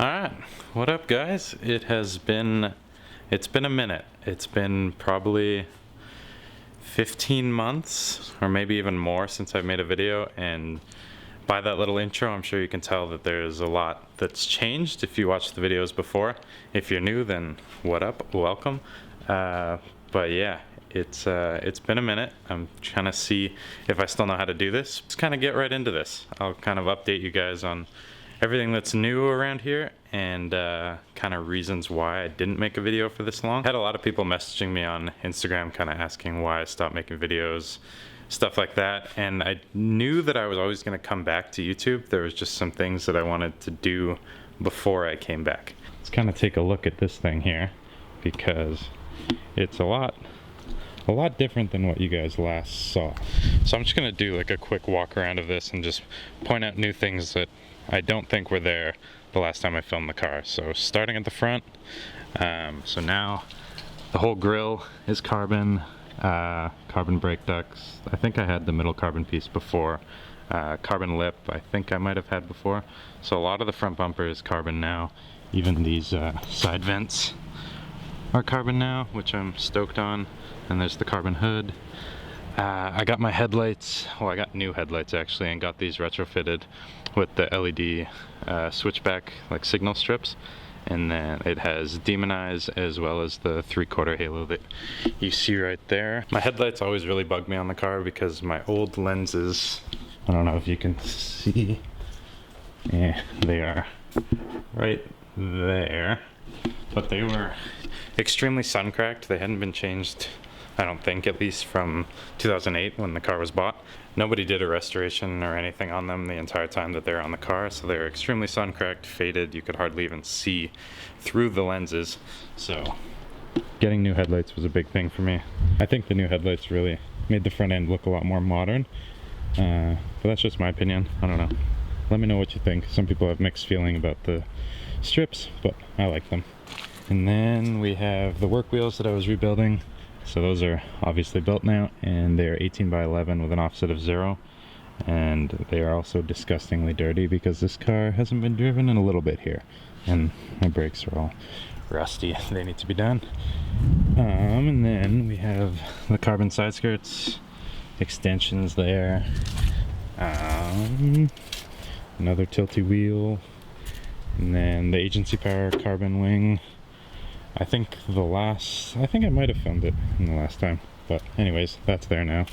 Alright, what up guys? It's been a minute. It's been probably 15 months or maybe even more since I've made a video, and by that little intro I'm sure you can tell that there's a lot that's changed if you watched the videos before. If you're new, then what up, welcome. But yeah, it's been a minute. I'm trying to see if I still know how to do this. Just kind of get right into this. I'll kind of update you guys on everything that's new around here and kind of reasons why I didn't make a video for this long. I had a lot of people messaging me on Instagram kind of asking why I stopped making videos, stuff like that, and I knew that I was always going to come back to YouTube. There was just some things that I wanted to do before I came back. Let's kind of take a look at this thing here because it's a lot different than what you guys last saw. So I'm just going to do like a quick walk around of this and just point out new things that I don't think were there the last time I filmed the car. So starting at the front, so now the whole grille is carbon, carbon brake ducts. I think I had the middle carbon piece before. Carbon lip I think I might have had before. So a lot of the front bumper is carbon now. Even these side vents are carbon now, which I'm stoked on. And there's the carbon hood. I got my headlights, well I got new headlights actually, and got these retrofitted with the LED switchback like signal strips, and then it has demon eyes as well as the 3/4 halo that you see right there. My headlights always really bug me on the car because my old lenses, I don't know if you can see, yeah, they are right there, but they were extremely sun cracked. They hadn't been changed, I don't think, at least from 2008 when the car was bought. Nobody did a restoration or anything on them the entire time that they were on the car, so they were extremely sun cracked, faded. You could hardly even see through the lenses. So getting new headlights was a big thing for me. I think the new headlights really made the front end look a lot more modern, but that's just my opinion. I don't know. Let me know what you think. Some people have mixed feeling about the strips, but I like them. And then we have the work wheels that I was rebuilding. So those are obviously built now, and they're 18 by 11 with an offset of 0. And they are also disgustingly dirty because this car hasn't been driven in a little bit here. And my brakes are all rusty. They need to be done. And then we have the carbon side skirts, extensions there. Another tilty wheel. And then the agency power carbon wing. I think I might have filmed it in the last time, but anyways, that's there now.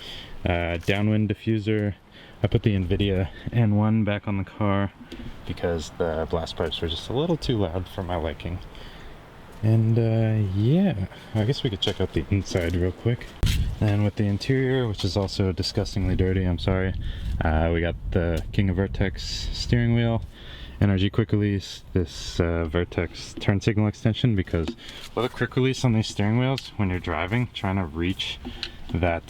Downwind diffuser. I put the NVIDIA N1 back on the car because the blast pipes were just a little too loud for my liking. And yeah, I guess we could check out the inside real quick. And with the interior, which is also disgustingly dirty, I'm sorry, we got the King of Vertex steering wheel, NRG quick release, this Vertex turn signal extension, because with a quick release on these steering wheels, when you're driving, trying to reach that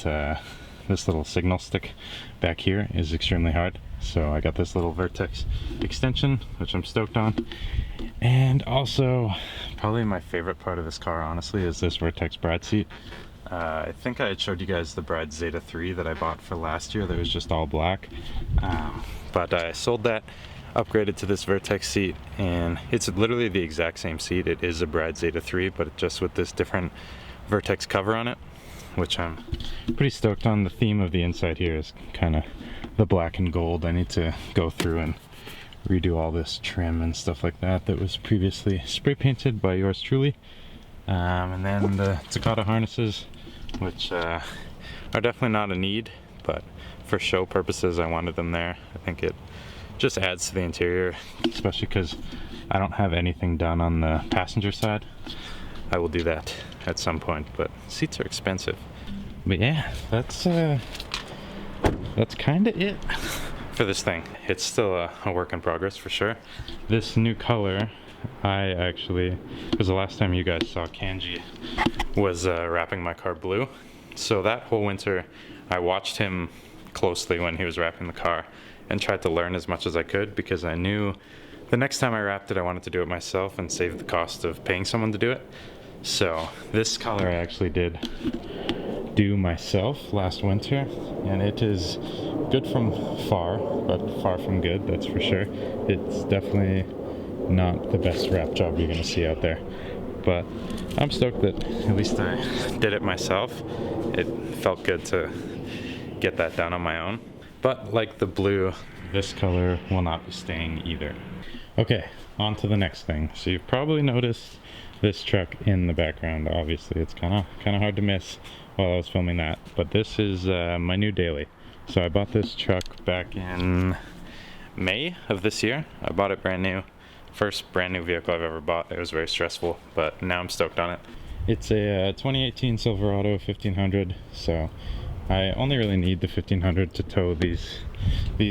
this little signal stick back here is extremely hard. So I got this little Vertex extension, which I'm stoked on. And also, probably my favorite part of this car, honestly, is this Vertex bride seat. I think I had showed you guys the Bride Zeta 3 that I bought for last year that was just all black. But I sold that, upgraded to this Vertex seat, and it's literally the exact same seat. It is a Bride Zeta 3, but just with this different Vertex cover on it, which I'm pretty stoked on. The theme of the inside here is kind of the black and gold. I need to go through and redo all this trim and stuff like that that was previously spray painted by yours truly. And then the Takata harnesses, which are definitely not a need, but for show purposes I wanted them there. I think it just adds to the interior, especially because I don't have anything done on the passenger side. I will do that at some point, but seats are expensive. But yeah, that's kind of it for this thing. It's still a work in progress for sure. This new color, I actually, because the last time you guys saw Kanji was wrapping my car blue. So that whole winter I watched him closely when he was wrapping the car and tried to learn as much as I could, because I knew the next time I wrapped it I wanted to do it myself and save the cost of paying someone to do it. So this color I actually did do myself last winter, and it is good from far, but far from good, that's for sure. It's definitely not the best wrap job you're gonna see out there. But I'm stoked that at least I did it myself. It felt good to get that done on my own. But like the blue, this color will not be staying either. Okay, on to the next thing. So you've probably noticed this truck in the background. Obviously, it's kind of hard to miss while I was filming that. But this is my new daily. So I bought this truck back in May of this year. I bought it brand new. First brand new vehicle I've ever bought. It was very stressful, but now I'm stoked on it. It's a 2018 Silverado 1500, so I only really need the 1500 to tow these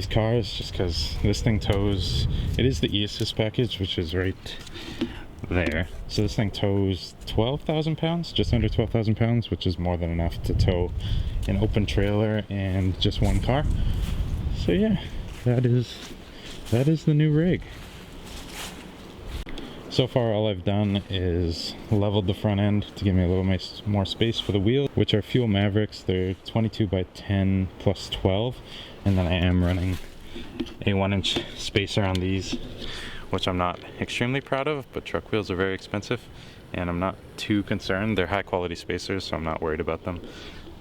cars, just because this thing tows. It is the e-assist package, which is right there. So this thing tows 12,000 pounds, just under 12,000 pounds, which is more than enough to tow an open trailer and just one car. So yeah, that is the new rig. So far all I've done is leveled the front end to give me a little more space for the wheels, which are Fuel Mavericks. They're 22 by 10 plus 12, and then I am running a 1-inch spacer on these, which I'm not extremely proud of, but truck wheels are very expensive and I'm not too concerned. They're high quality spacers, so I'm not worried about them.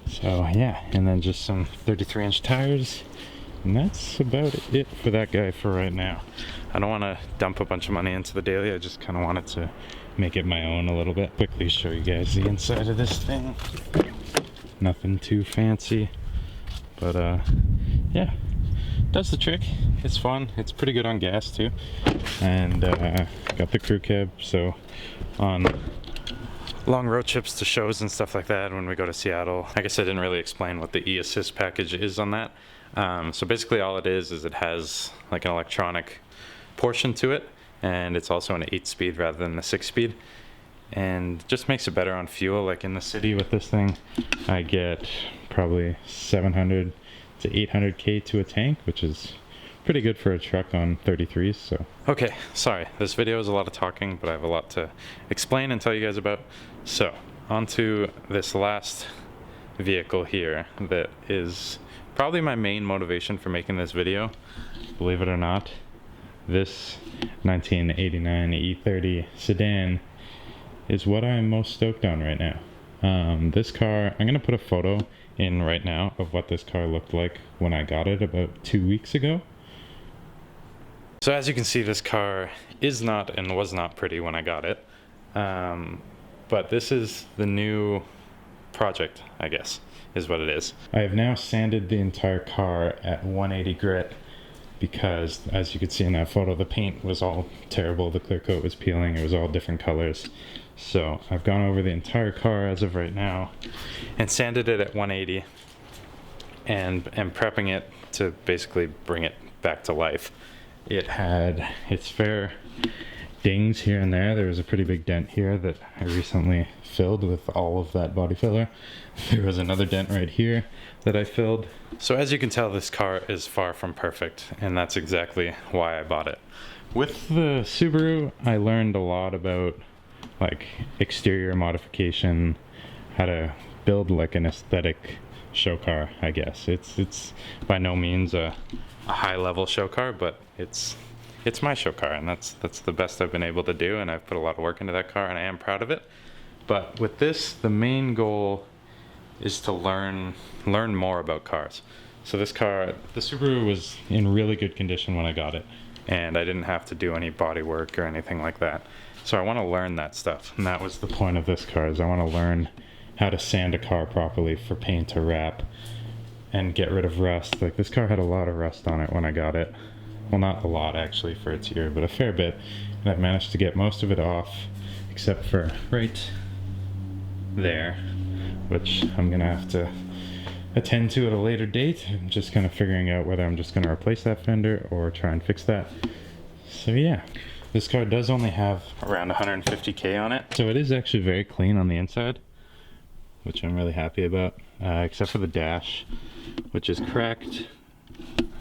So yeah, and then just some 33-inch tires. And that's about it for that guy for right now. I don't want to dump a bunch of money into the daily. I just kind of wanted to make it my own a little bit. Quickly show you guys the inside of this thing. Nothing too fancy, but yeah, does the trick. It's fun. It's pretty good on gas too. And got the crew cab, so on long road trips to shows and stuff like that, when we go to Seattle, I guess I didn't really explain what the e-assist package is on that. So basically all it is it has like an electronic portion to it, and it's also an 8-speed rather than the 6-speed, and just makes it better on fuel. Like in the city with this thing, I get probably 700 to 800k to a tank, which is pretty good for a truck on 33s. So okay, sorry, this video is a lot of talking, but I have a lot to explain and tell you guys about. So on to this last vehicle here that is probably my main motivation for making this video, believe it or not. This 1989 E30 sedan is what I'm most stoked on right now. This car, I'm gonna put a photo in right now of what this car looked like when I got it about 2 weeks ago. So as you can see, this car is not and was not pretty when I got it, but this is the new project, I guess, is what it is. I have now sanded the entire car at 180 grit because, as you could see in that photo, the paint was all terrible. The clear coat was peeling. It was all different colors. So I've gone over the entire car as of right now and sanded it at 180 and am prepping it to basically bring it back to life. It had its fair dings here and there. There was a pretty big dent here that I recently filled with all of that body filler. There was another dent right here that I filled. So as you can tell, this car is far from perfect, and that's exactly why I bought it. With the Subaru, I learned a lot about like exterior modification, how to build like an aesthetic show car, I guess. It's by no means a high level show car, but it's my show car, and that's the best I've been able to do, and I've put a lot of work into that car and I am proud of it. But with this, the main goal is to learn more about cars. So this car, the Subaru, was in really good condition when I got it, and I didn't have to do any body work or anything like that. So I want to learn that stuff, and that was the point of this car, is I want to learn how to sand a car properly for paint to wrap and get rid of rust. Like, this car had a lot of rust on it when I got it. Well, not a lot actually for its year, but a fair bit, and I've managed to get most of it off except for right there, which I'm gonna have to attend to at a later date. I'm just kind of figuring out whether I'm just gonna replace that fender or try and fix that. So yeah, this car does only have around 150k on it, so it is actually very clean on the inside, which I'm really happy about, except for the dash, which is cracked.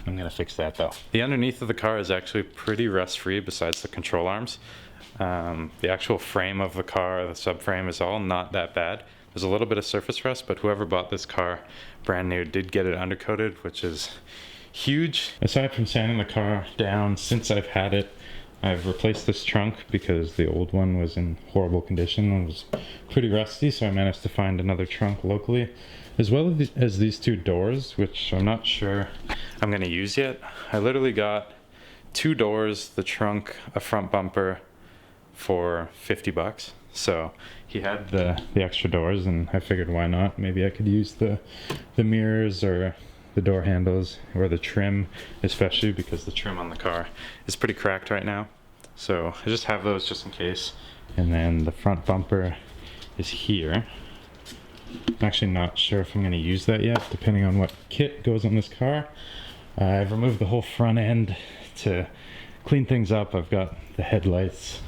I'm gonna fix that though. The underneath of the car is actually pretty rust-free besides the control arms. The actual frame of the car, the subframe, is all not that bad. There's a little bit of surface rust, but whoever bought this car brand new did get it undercoated, which is huge. Aside from sanding the car down since I've had it, I've replaced this trunk because the old one was in horrible condition and was pretty rusty, so I managed to find another trunk locally, as well as these two doors, which I'm not sure I'm gonna use yet. I literally got 2 doors, the trunk, a front bumper for 50 bucks. So he had the extra doors, and I figured why not? Maybe I could use the mirrors or the door handles or the trim, especially because the trim on the car is pretty cracked right now. So I just have those just in case. And then the front bumper is here. I'm actually not sure if I'm going to use that yet, depending on what kit goes on this car. I've removed the whole front end to clean things up. I've got the headlights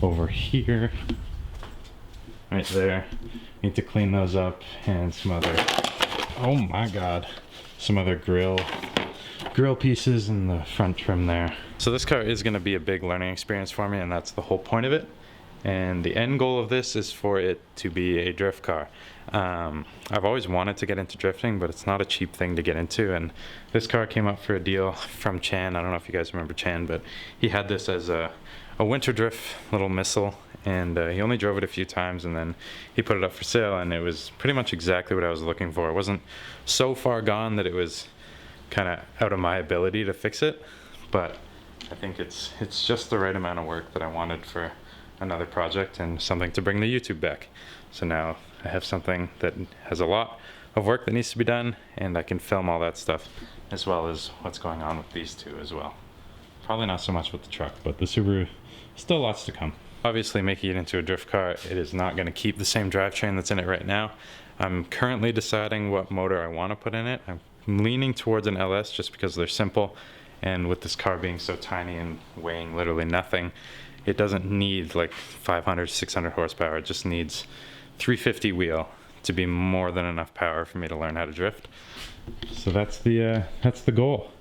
over here, right there. Need to clean those up, and some other, oh my god, some other grill pieces in the front trim there. So this car is going to be a big learning experience for me, and that's the whole point of it. And the end goal of this is for it to be a drift car. I've always wanted to get into drifting, but it's not a cheap thing to get into, and this car came up for a deal from Chan. I don't know if you guys remember Chan, but he had this as a winter drift little missile, and he only drove it a few times, and then he put it up for sale, and it was pretty much exactly what I was looking for. It wasn't so far gone that it was kind of out of my ability to fix it, but I think it's just the right amount of work that I wanted for another project and something to bring the YouTube back. So now I have something that has a lot of work that needs to be done, and I can film all that stuff, as well as what's going on with these two as well. Probably not so much with the truck, but the Subaru, still lots to come. Obviously, making it into a drift car, it is not going to keep the same drivetrain that's in it right now. I'm currently deciding what motor I want to put in it. I'm leaning towards an LS just because they're simple, and with this car being so tiny and weighing literally nothing, it doesn't need like 500, 600 horsepower. It just needs 350 wheel to be more than enough power for me to learn how to drift. So that's the goal.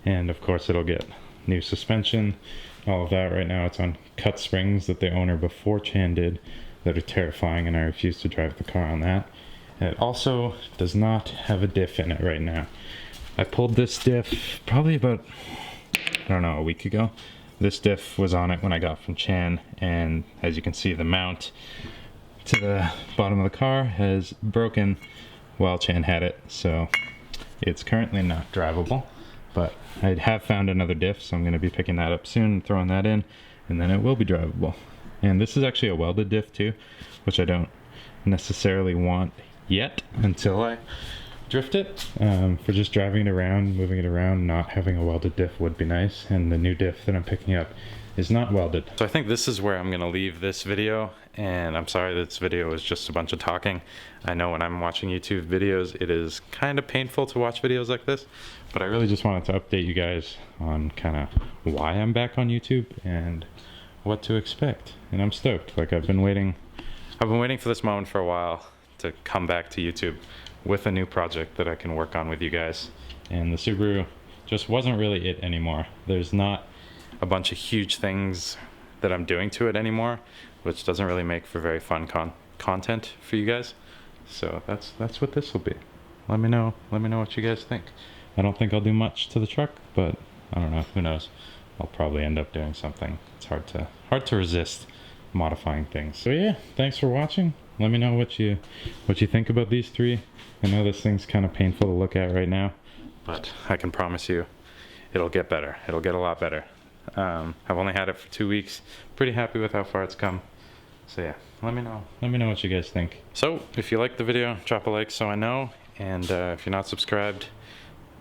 And of course it'll get new suspension, all of that. Right now it's on cut springs that the owner before Chan did that are terrifying, and I refuse to drive the car on that. And it also does not have a diff in it right now. I pulled this diff probably about, I don't know, a week ago. This diff was on it when I got from Chan, and as you can see, the mount to the bottom of the car has broken while Chan had it, so it's currently not drivable. But I have found another diff, so I'm going to be picking that up soon and throwing that in, and then it will be drivable. And this is actually a welded diff too, which I don't necessarily want yet until I drift it. For just driving it around, moving it around, not having a welded diff would be nice, and the new diff that I'm picking up is not welded. So I think this is where I'm gonna leave this video, and I'm sorry this video is just a bunch of talking. I know when I'm watching YouTube videos, it is kind of painful to watch videos like this, but I really just wanted to update you guys on kind of why I'm back on YouTube and what to expect. And I'm stoked. Like I've been waiting for this moment for a while to come back to YouTube with a new project that I can work on with you guys. And the Subaru just wasn't really it anymore. There's not a bunch of huge things that I'm doing to it anymore, which doesn't really make for very fun content for you guys. So that's what this will be. Let me know what you guys think. I don't think I'll do much to the truck, but I don't know, who knows. I'll probably end up doing something. It's hard to resist modifying things. So yeah, thanks for watching. Let me know what you think about these three. I know this thing's kind of painful to look at right now, but I can promise you it'll get better. It'll get a lot better. I've only had it for 2 weeks. Pretty happy with how far it's come. So yeah, let me know what you guys think. So if you liked the video, drop a like so I know, and if you're not subscribed,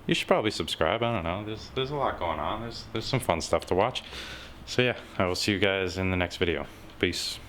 you should probably subscribe. I don't know, there's a lot going on. There's some fun stuff to watch. So yeah, I will see you guys in the next video. Peace.